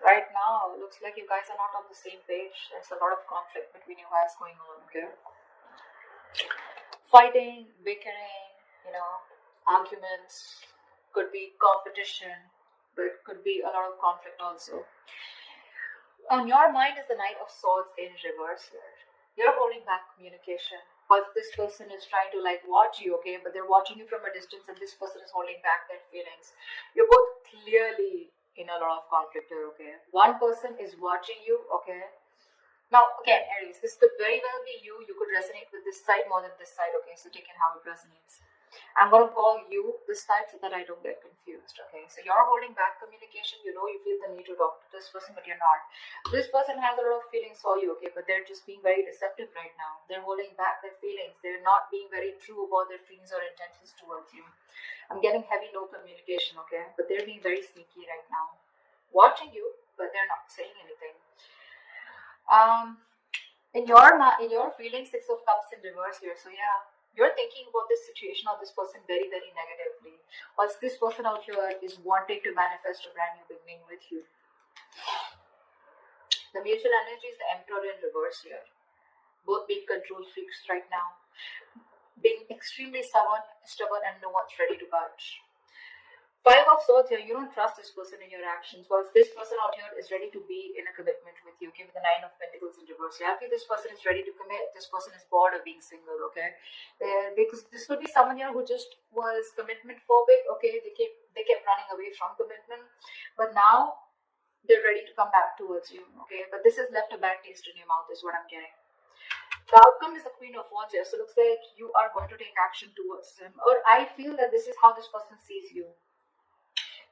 Right now, looks like you guys are not on the same page. There's a lot of conflict between you guys going on, okay? Fighting, bickering, arguments, could be competition, but could be a lot of conflict also. On your mind is the Knight of Swords in reverse here. You're holding back communication. But this person is trying to like watch you, okay? But they're watching you from a distance, and this person is holding back their feelings. You're both clearly in a lot of conflict here, okay? One person is watching you, okay? Now, again, Aries, this could very well be you. You could resonate with this side more than this side, okay? So take in how it resonates. I'm going to call you this side so that I don't get confused, okay? So you're holding back communication. You know you feel the need to talk to this person, but you're not. This person has a lot of feelings for you, okay? But they're just being very deceptive right now. They're holding back their feelings. They're not being very true about their feelings or intentions towards you. I'm getting heavy no communication, okay? But they're being very sneaky right now. Watching you, but they're not saying anything. In your feelings, Six of Cups in reverse here. So yeah, you're thinking about this situation or this person very, very negatively. Whilst this person out here is wanting to manifest a brand new beginning with you. The mutual energy is the Emperor in reverse here. Both being control freaks right now. Being extremely stubborn and no one's ready to budge. Five of Swords here, you don't trust this person in your actions, whilst this person out here is ready to be in a commitment with you. Okay, with the Nine of Pentacles in reverse. Yeah, this person is ready to commit. This person is bored of being single, okay? Because this could be someone here who just was commitment phobic, okay? They kept running away from commitment, but now they're ready to come back towards you, okay? But this has left a bad taste in your mouth, is what I'm getting. The outcome is the Queen of Wands here, so it looks like you are going to take action towards them, or I feel that this is how this person sees you.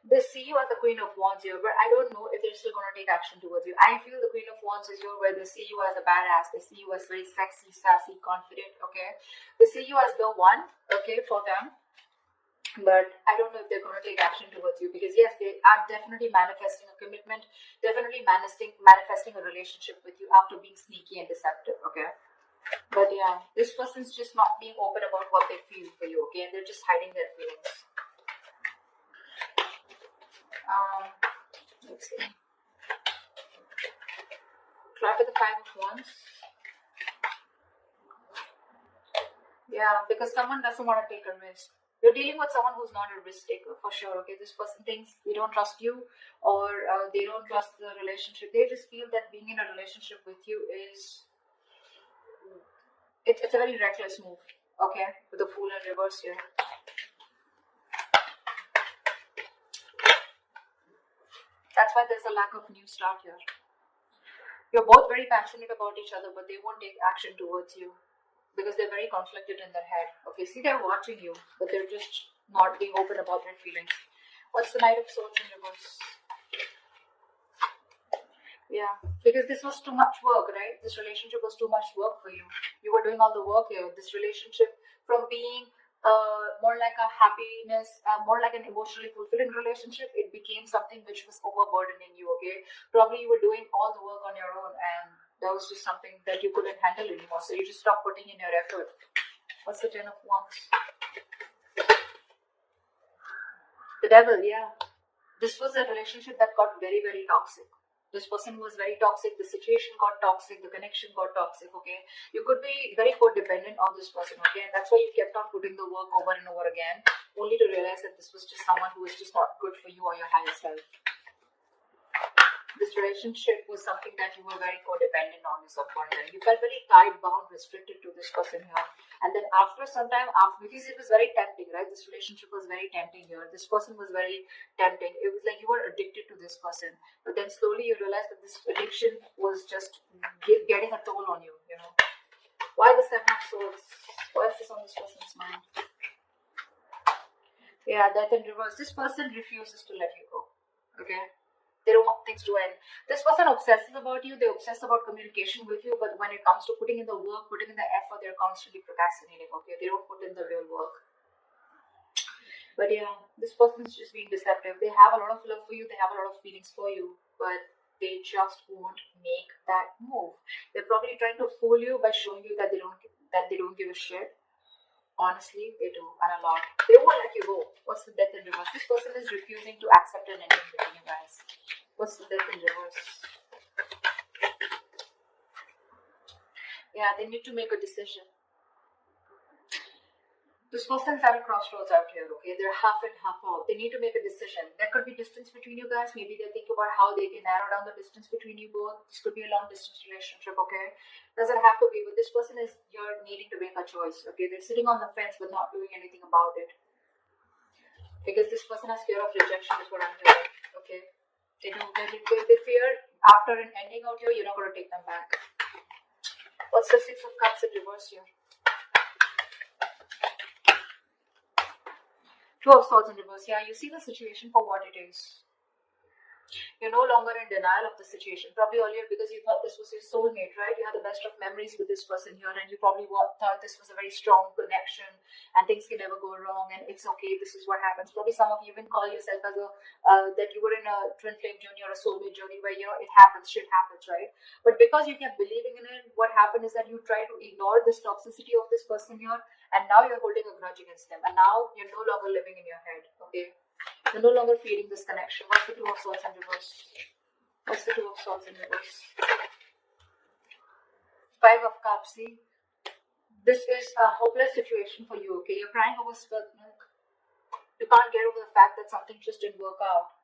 They see you as the Queen of Wands here, but I don't know if they're still going to take action towards you. I feel the Queen of Wands is here where they see you as a badass. They see you as very sexy, sassy, confident, okay? They see you as the one, okay, for them. But I don't know if they're going to take action towards you because, yes, they are definitely manifesting a commitment, definitely manifesting a relationship with you after being sneaky and deceptive, okay? But yeah, this person's just not being open about what they feel for you, okay? And they're just hiding their feelings. Let's see. Try with the Five of Wands. Yeah, because someone doesn't want to take a risk. You're dealing with someone who's not a risk taker for sure. Okay, this person thinks they don't trust you, or they don't trust the relationship. They just feel that being in a relationship with you is it's a very reckless move. Okay, with the Fool in reverse here. That's why there's a lack of new start here. You're both very passionate about each other, but they won't take action towards you because they're very conflicted in their head. Okay, see, they're watching you, but they're just not being open about their feelings. What's the Knight of Swords in reverse? Yeah, because this was too much work, right? This relationship was too much work for you. You were doing all the work here. This relationship, from being more like a happiness, more like an emotionally fulfilling relationship, it became something which was overburdening you, okay? Probably you were doing all the work on your own, and that was just something that you couldn't handle anymore. So you just stopped putting in your effort. What's the Ten of Wands? The Devil, yeah. This was a relationship that got very, very toxic. This person was very toxic, the situation got toxic, the connection got toxic, okay? You could be very codependent on this person, okay? And that's why you kept on putting the work over and over again, only to realize that this was just someone who was just not good for you or your higher self. This relationship was something that you were very codependent on at some point. You felt very tied, bound, restricted to this person here. And then after some time, because it was very tempting, right? This relationship was very tempting here. This person was very tempting. It was like you were addicted to this person. But then slowly you realized that this addiction was just getting a toll on you, you know. Why the Seven of Swords? Why is this on this person's mind? Yeah, Death in reverse. This person refuses to let you go, okay? They don't want things to end. This person obsesses about you. They obsess about communication with you. But when it comes to putting in the work, putting in the effort, they're constantly procrastinating. Okay, they don't put in the real work. But yeah, this person's just being deceptive. They have a lot of love for you. They have a lot of feelings for you. But they just won't make that move. They're probably trying to fool you by showing you that they don't give a shit. Honestly, they do, and a lot. They won't let you go. What's the Death in reverse? This person is refusing to accept an ending between you guys. What's the death in reverse? Yeah, they need to make a decision. This person's at a crossroads out here, okay? They're half in, half out. They need to make a decision. There could be distance between you guys. Maybe they're thinking about how they can narrow down the distance between you both. This could be a long distance relationship, okay? Doesn't have to be, but this person is here needing to make a choice, okay? They're sitting on the fence but not doing anything about it. Because this person has fear of rejection is what I'm hearing, okay? They fear after an ending out here, you're not going to take them back. What's the Six of Cups in reverse here? Two of Swords in reverse. Yeah, you see the situation for what it is. You're no longer in denial of the situation. Probably earlier because you thought this was your soulmate, right? You had the best of memories with this person here, and you probably thought this was a very strong connection and things can never go wrong and it's okay, this is what happens. Probably some of you even call yourself as a that you were in a twin flame journey or a soulmate journey where, you know, it happens, shit happens, right? But because you kept believing in it, what happened is that you try to ignore this toxicity of this person here, and now you're holding a grudge against them, and now you're no longer living in your head, okay? You're no longer feeling this connection. What's the Two of Swords in reverse? What's the Two of Swords in reverse? Five of Cups. See, this is a hopeless situation for you, okay? You're crying over spilled milk. You can't get over the fact that something just didn't work out.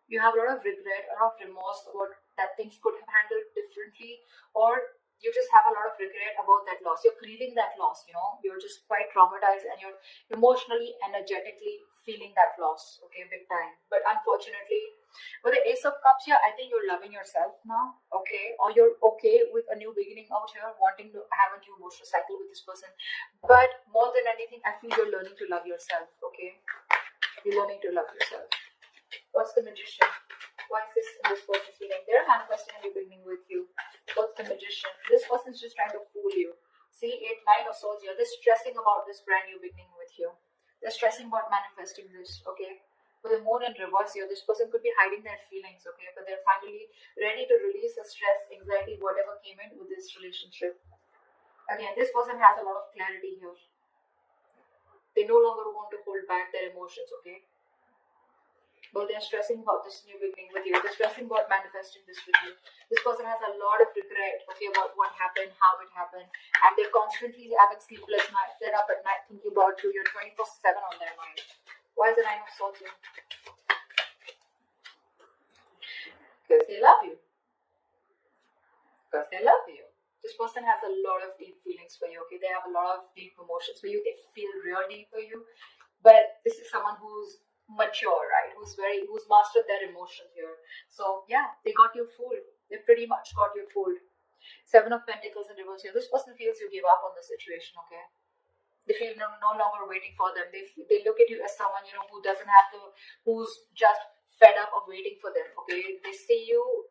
You have a lot of regret, a lot of remorse about that things could have handled differently, or you just have a lot of regret about that loss. You're grieving that loss, you know. You're just quite traumatized and you're emotionally, energetically feeling that loss, okay, big time. But unfortunately, with the Ace of Cups here, I think you're loving yourself now, okay? Or you're okay with a new beginning out here, wanting to have a new emotional cycle with this person. But more than anything, I feel you're learning to love yourself, okay? You're learning to love yourself. What's the Magician? Why is this in this person's feeling? They're manifesting a new beginning with you. What's the Magician? This person's just trying to fool you. See, Nine of Swords here. They're stressing about this brand new beginning with you. They're stressing about manifesting this, okay? With the Moon in reverse here, this person could be hiding their feelings, okay? But they're finally ready to release the stress, anxiety, whatever came in with this relationship. Again, this person has a lot of clarity here. They no longer want to hold back their emotions, okay? But they're stressing about this new beginning with you. They're stressing about manifesting this with you. This person has a lot of regret, okay, about what happened, how it happened, and they're constantly having sleepless nights. They're up at night thinking about you. You're 24/7 on their mind. Why is the Nine of Swords here? Because they love you. Because they love you. This person has a lot of deep feelings for you, okay? They have a lot of deep emotions for you. They feel real deep for you. But this is someone who's mature, right? Who's mastered their emotions here. So yeah, they got you fooled. They pretty much got you fooled. Seven of Pentacles in reverse here. This person feels you give up on the situation, okay? They feel no longer waiting for them. They look at you as someone, you know, who doesn't have to, who's just fed up of waiting for them, okay? They see you,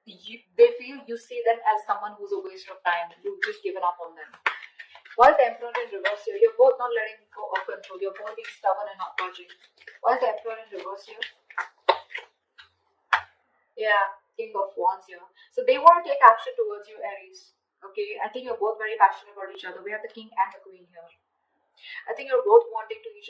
they feel you see them as someone who's a waste of time. You've just given up on them. Why is the Emperor in reverse here? You're both not letting go of control. You're both being stubborn and not budging. Why is the Emperor in reverse here? Yeah, King of Wands here. So they want to take action towards you, Aries. Okay, I think you're both very passionate about each other. We have the King and the Queen here. I think you're both wanting each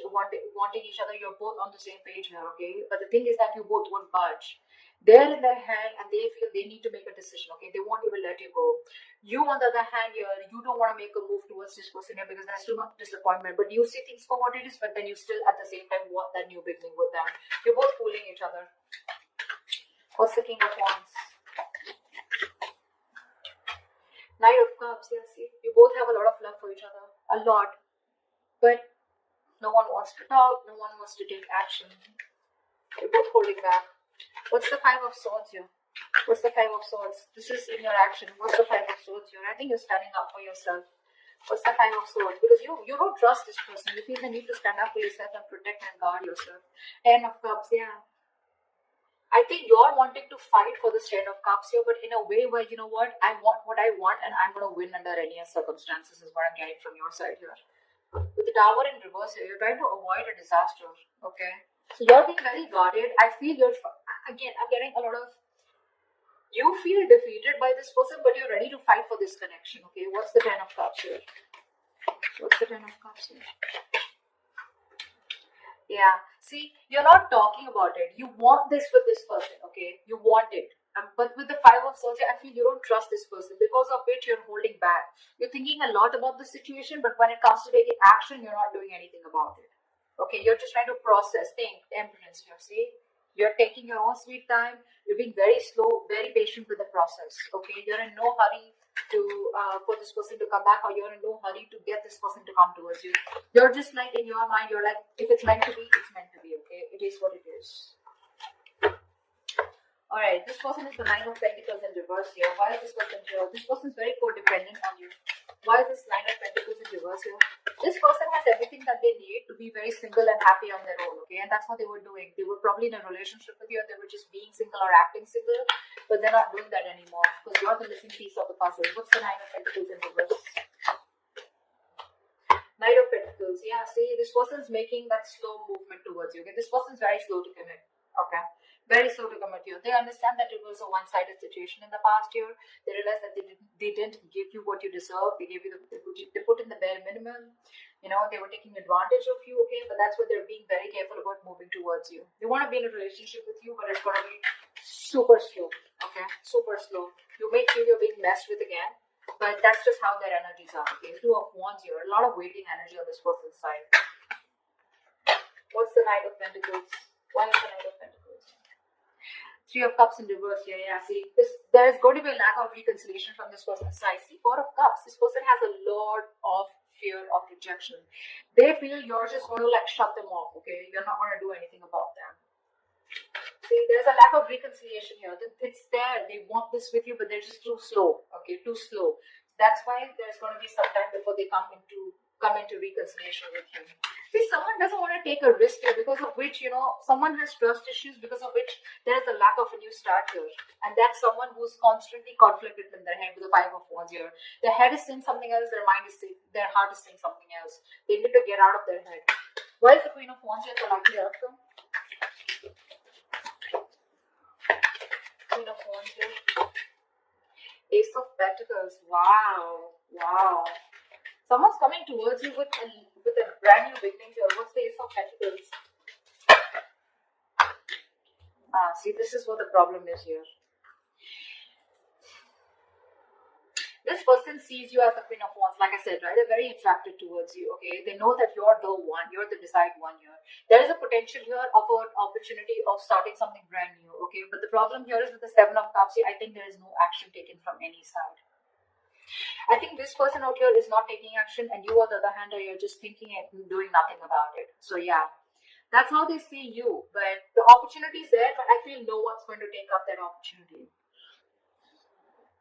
other. You're both on the same page here, okay? But the thing is that you both won't budge. They're in their head and they feel they need to make a decision, okay? They won't even let you go. You, on the other hand, here, you don't want to make a move towards this person here because there's too much disappointment. But you see things for what it is, but then you still, at the same time, want that new beginning with them. You're both fooling each other. What's the King of Wands? Knight of Cups, yeah, see? You both have a lot of love for each other. A lot. But no one wants to talk. No one wants to take action. You're both holding back. What's the Five of Swords here? What's the Five of Swords? This is in your action. What's the Five of Swords here? I think you're standing up for yourself. What's the Five of Swords? Because you don't trust this person. You feel the need to stand up for yourself and protect and guard yourself. Ten of Cups, yeah. I think you're wanting to fight for this Ten of Cups here, but in a way where, you know what, I want what I want and I'm going to win under any circumstances is what I'm getting from your side here. With the Tower in reverse here, you're trying to avoid a disaster, okay? So you're being very guarded. I feel you're, again, I'm getting a lot of, you feel defeated by this person, but you're ready to fight for this connection, okay? What's the Ten of Cups here? What's the Ten of Cups here? Yeah. See, you're not talking about it. You want this with this person, okay? You want it. But with the Five of Swords, I feel you don't trust this person, because of which you're holding back. You're thinking a lot about the situation, but when it comes to taking action, you're not doing anything about it. Okay, you're just trying to process, think, temperance, you see? You're taking your own sweet time. You're being very slow, very patient with the process. Okay, you're in no hurry to for this person to come back, or you're in no hurry to get this person to come towards you. You're just like, in your mind, you're like, if it's meant to be, it's meant to be. Okay, it is what it is. All right, this person is the Nine of Pentacles in reverse here. Why is this person here? This person is very codependent on you. Why is this Nine of Pentacles in reverse here? This person has everything that they need to be very single and happy on their own, okay? And that's what they were doing. They were probably in a relationship with you, and they were just being single or acting single, but they're not doing that anymore, because you're the missing piece of the puzzle. What's the Nine of Pentacles in reverse? Knight of Pentacles. Yeah, see, this person's making that slow movement towards you. Okay, this person's very slow to commit. Okay, very slow to commit you. They understand that it was a one-sided situation in the past year. They realize that they didn't give you what you deserve. They gave you they put in the bare minimum. You know, they were taking advantage of you. Okay, but that's why they're being very careful about moving towards you. They want to be in a relationship with you, but it's gonna be super slow. Okay, super slow. You may feel you're being messed with again. But that's just how their energies are. Okay, Two of Wands here. A lot of waiting energy on this person's side. What's the Knight of Pentacles? Why is the Knight of Pentacles? Three of Cups in reverse here. Yeah, see, there is going to be a lack of reconciliation from this person's side. See, Four of Cups. This person has a lot of fear of rejection. They feel you're just going to like shut them off. Okay, you're not going to do anything about them. See, there's a lack of reconciliation here. It's there. They want this with you, but they're just too slow. Okay, too slow. That's why there's going to be some time before they come into reconciliation with you. See, someone doesn't want to take a risk here, because of which, you know, someone has trust issues, because of which there's a lack of a new start here. And that's someone who's constantly conflicted in their head with the Five of Wands here. Their head is saying something else, their mind is saying, their heart is saying something else. They need to get out of their head. Why is the Queen of Wands here the likely outcome? Queen of Wands here. Ace of Pentacles. Wow. Wow. Someone's coming towards you with a brand new beginning here. What's the Ace of Pentacles? See, this is what the problem is here. This person sees you as the Queen of Wands, like I said, right? They're very attracted towards you, okay? They know that you're the one, you're the desired one here. There is a potential here of an opportunity of starting something brand new, okay? But the problem here is with the Seven of Cups, I think there is no action taken from any side. I think this person out here is not taking action, and you, on the other hand, you're just thinking and doing nothing about it. So yeah, that's how they see you. But the opportunity is there, but I feel no one's going to take up that opportunity.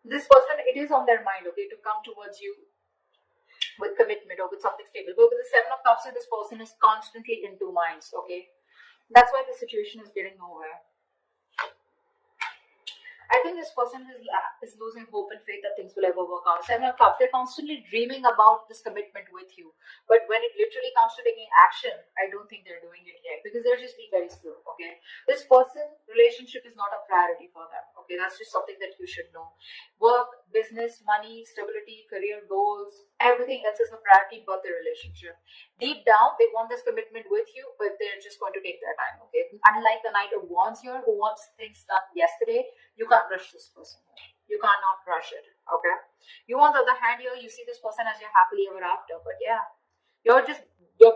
This person, it is on their mind, okay, to come towards you with commitment or with something stable. But with the Seven of Cups, this person is constantly in two minds, okay? That's why the situation is getting nowhere. I think this person is losing hope and faith that things will ever work out. Seven of Cups, they're constantly dreaming about this commitment with you. But when it literally comes to taking action, I don't think they're doing it yet, because they're just being very slow, okay? This person, relationship is not a priority for them, okay? That's just something that you should know. Work, business, money, stability, career goals, everything else is a priority but the relationship. Deep down, they want this commitment with you, but they're just going to take their time, okay? Unlike the Knight of Wands here, who wants things done yesterday, you can't rush this person. You cannot rush it, okay? You, on the other hand, here, you see this person as your happily ever after, but yeah, your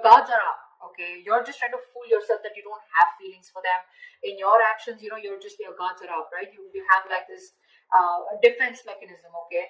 guards are up, okay? You're just trying to fool yourself that you don't have feelings for them. In your actions, you know, your guards are up, right? You have like this defense mechanism, okay?